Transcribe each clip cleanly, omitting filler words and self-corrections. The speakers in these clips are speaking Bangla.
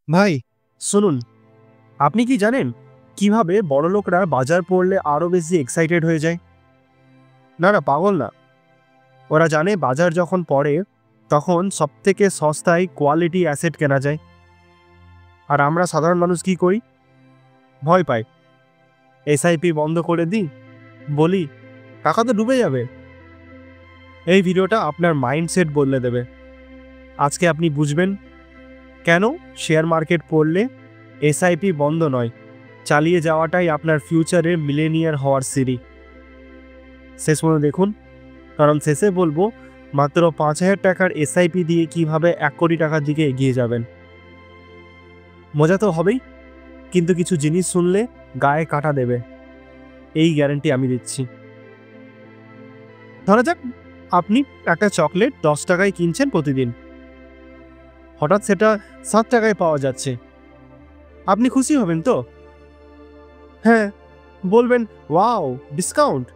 ভাই, শুনুন, আপনি কি জানেন কিভাবে বড়লোকরা বাজার পড়লে আরো বেশি এক্সাইটেড হয়ে যায়? না না, পাগল না। ওরা জানে বাজার যখন পড়ে তখন সবথেকে সস্তায় কোয়ালিটি অ্যাসেট কেনা যায়। আর আমরা সাধারণ মানুষ কি করি? ভয় পাই। এসআইপি বন্ধ করে দিই, বলি টাকা তো ডুবে যাবে। এই ভিডিওটা আপনার মাইন্ডসেট বদলে দেবে। আজকে আপনি বুঝবেন কেন শেয়ার মার্কেট পড়লে এসআইপি বন্ধ নয়, চালিয়ে যাওয়াটাই আপনার ফিউচারে মিলেনিয়ার হওয়ার সিঁড়ি। শেষ পর্যন্ত দেখুন, কারণ শেষে বলবো মাত্র ৫,০০০ টাকার এসআইপি দিয়ে কিভাবে ১ কোটি টাকার দিকে এগিয়ে যাবেন। মজা তো হবেই, কিন্তু কিছু জিনিস শুনলে গায়ে কাঁটা দেবে, এই গ্যারান্টি আমি দিচ্ছি। ধরা যাক আপনি একটা চকলেট ১০ টাকায় কিনছেন প্রতিদিন, হঠাৎ সেটা ৭ টাকায় পাওয়া যাচ্ছে। আপনি খুশি হবেন তো? হ্যাঁ, বলবেন ওয়াও, ডিসকাউন্ট।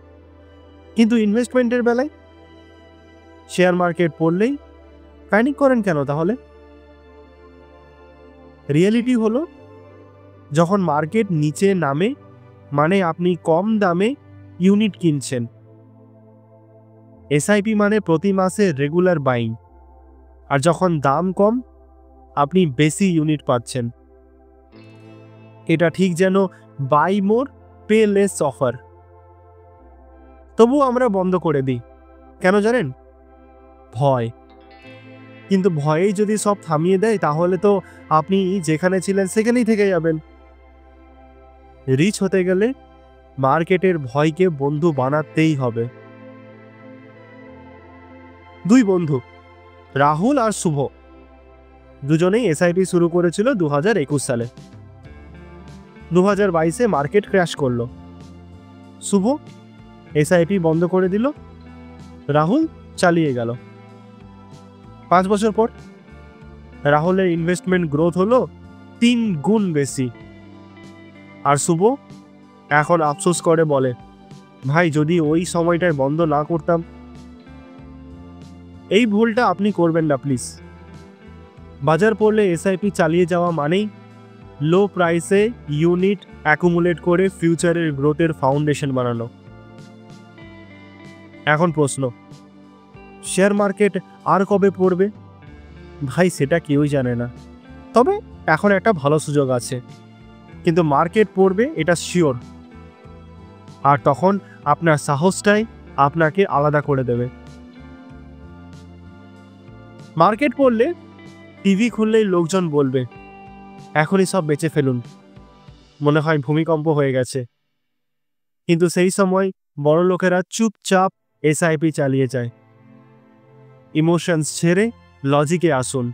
কিন্তু ইনভেস্টমেন্টের বেলায় শেয়ার মার্কেট পড়লেই প্যানিক করেন কেন তাহলে? রিয়েলিটি হলো, যখন মার্কেট নিচে নামে মানে আপনি কম দামে ইউনিট কিনছেন। এসআইপি মানে প্রতি মাসে রেগুলার বাইং। আর যখন দাম কম আপনি বেশি ইউনিট পাচ্ছেন। এটা ঠিক যেন buy more pay less offer. তবুও আমরা বন্ধ করে দিই। কেন জানেন? ভয়। কিন্তু ভয়েই যদি সব থামিয়ে দেয় তাহলে তো আপনি যেখানে ছিলেন সেখানেই থেকে যাবেন। রিচ হতে গেলে মার্কেটের ভয়কে বন্ধু বানাতেই হবে। ২ বন্ধু, রাহুল আর শুভ, দুজনেই এসআইপি শুরু করেছিল ২০২১ সালে। ২০২২-এ মার্কেট ক্র্যাশ করলো। শুভ এসআইপি বন্ধ করে দিল, রাহুল চালিয়ে গেল। ৫ বছর পর রাহুলের ইনভেস্টমেন্ট গ্রোথ হলো ৩ গুণ বেশি। আর শুভ এখন আফসোস করে বলে, ভাই যদি ওই সময়টায় বন্ধ না করতাম। এই ভুলটা আপনি করবেন না প্লিজ। বাজার পড়লে এসআইপি চালিয়ে যাওয়া মানেই লো প্রাইসে ইউনিট অ্যাকুমুলেট করে ফিউচারের গ্রোথের ফাউন্ডেশন বানানো। এখন প্রশ্ন, শেয়ার মার্কেট আর কবে পড়বে? ভাই সেটা কেউই জানে না, তবে এখন একটা ভালো সুযোগ আছে। কিন্তু মার্কেট পড়বে এটা শিওর। আর তখন আপনার সাহসটাই আপনাকে আলাদা করে দেবে। মার্কেট পড়লে টিভি খুললেই লোকজন বলবে, এখনই সব বেচে ফেলুন, মনে হয় ভূমিকম্প হয়ে গেছে। কিন্তু সেই সময় বড় লোকেরা চুপচাপ এসআইপি চালিয়ে যায়। ইমোশনস ছেড়ে লজিকে আসুন।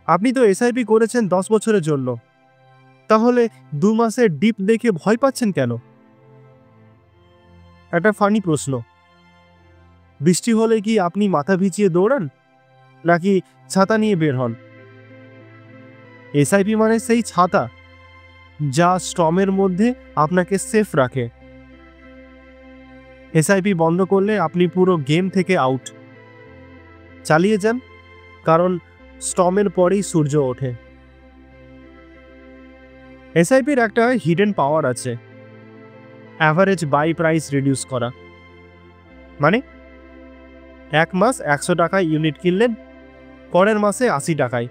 আপনি তো এসআইপি করেছেন ১০ বছরের জন্য, তাহলে ২ মাসের ডিপ দেখে ভয় পাচ্ছেন কেন? একটা ফানি প্রশ্ন, বৃষ্টি হলে কি আপনি মাথা ভিজিয়ে দৌড়ান, নাকি ছাতা নিয়ে বের হন? এসআইপি মানে সেই ছাতা যা স্টর্মের মধ্যে আপনাকে সেফ রাখে। এসআইপি বন্ধ করলে আপনি পুরো গেম থেকে আউট। চালিয়ে যান, কারণ স্টর্মের পরেই সূর্য ওঠে। এসআইপির একটা হিডেন পাওয়ার আছে, অ্যাভারেজ বাই প্রাইস রিডিউস করা। মানে ১ মাস ১০০ টাকায় ইউনিট কিনলেন, পরের মাসে ৮০ টাকায়,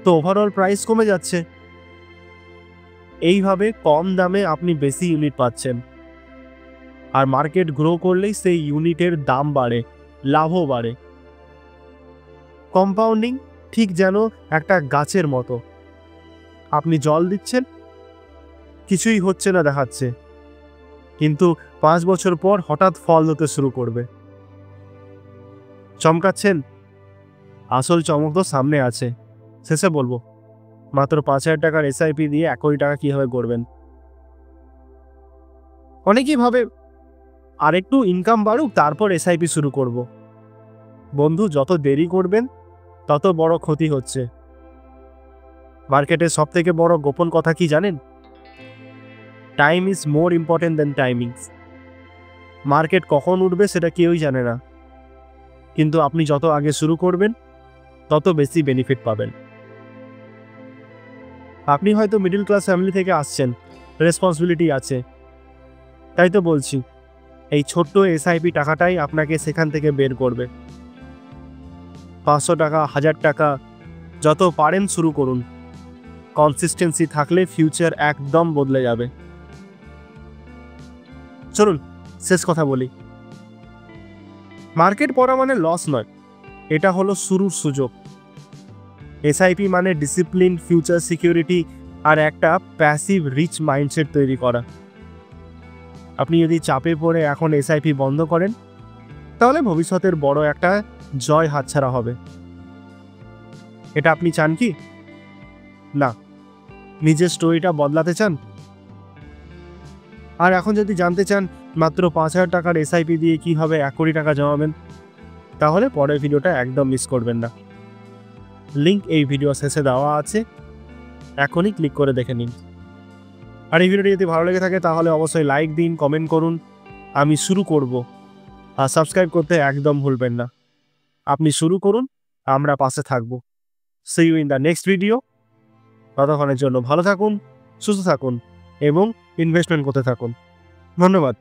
তো ওভারঅল প্রাইস কমে যাচ্ছে। এইভাবে কম দামে আপনি বেশি ইউনিট পাচ্ছেন। আর মার্কেট গ্রো করলেই সেই ইউনিটের দাম বাড়ে, লাভও বাড়ে। কম্পাউন্ডিং ঠিক যেন একটা গাছের মতো, আপনি জল দিচ্ছেন, কিছুই হচ্ছে না দেখাচ্ছে, কিন্তু ৫ বছর পর হঠাৎ ফল হতে শুরু করবে। চমকাচ্ছেন? আসল চমক তো সামনে আছে। শেষে বলবো, মাত্র ৫,০০০ টাকার এসআইপি দিয়ে ১ কোটি টাকা কিভাবে করবেন। অনেকেই ভাবে আরেকটু ইনকাম বাড়ুক তারপর এসআইপি শুরু করব। বন্ধু, যত দেরি করবেন তত বড় ক্ষতি হচ্ছে। মার্কেটের সব থেকে বড় গোপন কথা কি জানেন? Time is more important than timings. Market কখন উঠবে সেটা কেউই জানে না, কিন্তু আপনি যত আগে শুরু করবেন তত বেশি বেনিফিট পাবেন। আপনি হয়তো মিডল ক্লাস ফ্যামিলি থেকে আসছেন, রেসপন্সিবিলিটি আছে, তাই তো বলছি এই ছোট্ট এসআইপি টাকাটাই আপনাকে সেখান থেকে বের করবে। 500 টাকা, 1000 টাকা, যত পারেন শুরু করুন। কনসিস্টেন্সি থাকলে ফিউচার একদম বদলে যাবে। চলুন শেষ কথা বলি, মার্কেট পড়া মানে লস নয়, এটা হলো শুরুর সুযোগ। এসআইপি মানে ডিসিপ্লিন, ফিউচার সিকিউরিটি আর একটা প্যাসিভ রিচ মাইন্ডসেট তৈরি করা। আপনি যদি চাপে পড়ে এখন এসআইপি বন্ধ করেন, তাহলে ভবিষ্যতের বড় একটা জয় হাতছাড়া হবে। এটা আপনি চান কি? না, নিজের স্টোরিটা বদলাতে চান? আর এখন যদি জানতে চান মাত্র 5,000 টাকার এসআইপি দিয়ে কীভাবে 1 কোটি টাকা জমাবেন, তাহলে পরের ভিডিওটা একদম মিস করবেন না। লিঙ্ক এই ভিডিও শেষে দেওয়া আছে, এখনই ক্লিক করে দেখে নিন। আর এই ভিডিওটি যদি ভালো লেগে থাকে তাহলে অবশ্যই লাইক দিন, কমেন্ট করুন। আমি শুরু করব, আর সাবস্ক্রাইব করতে একদম ভুলবেন না। আপনি শুরু করুন, আমরা পাশে থাকব। See you in the next video. ততক্ষণের জন্য ভালো থাকুন, সুস্থ থাকুন এবং ইনভেস্টমেন্ট করতে থাকুন। ধন্যবাদ।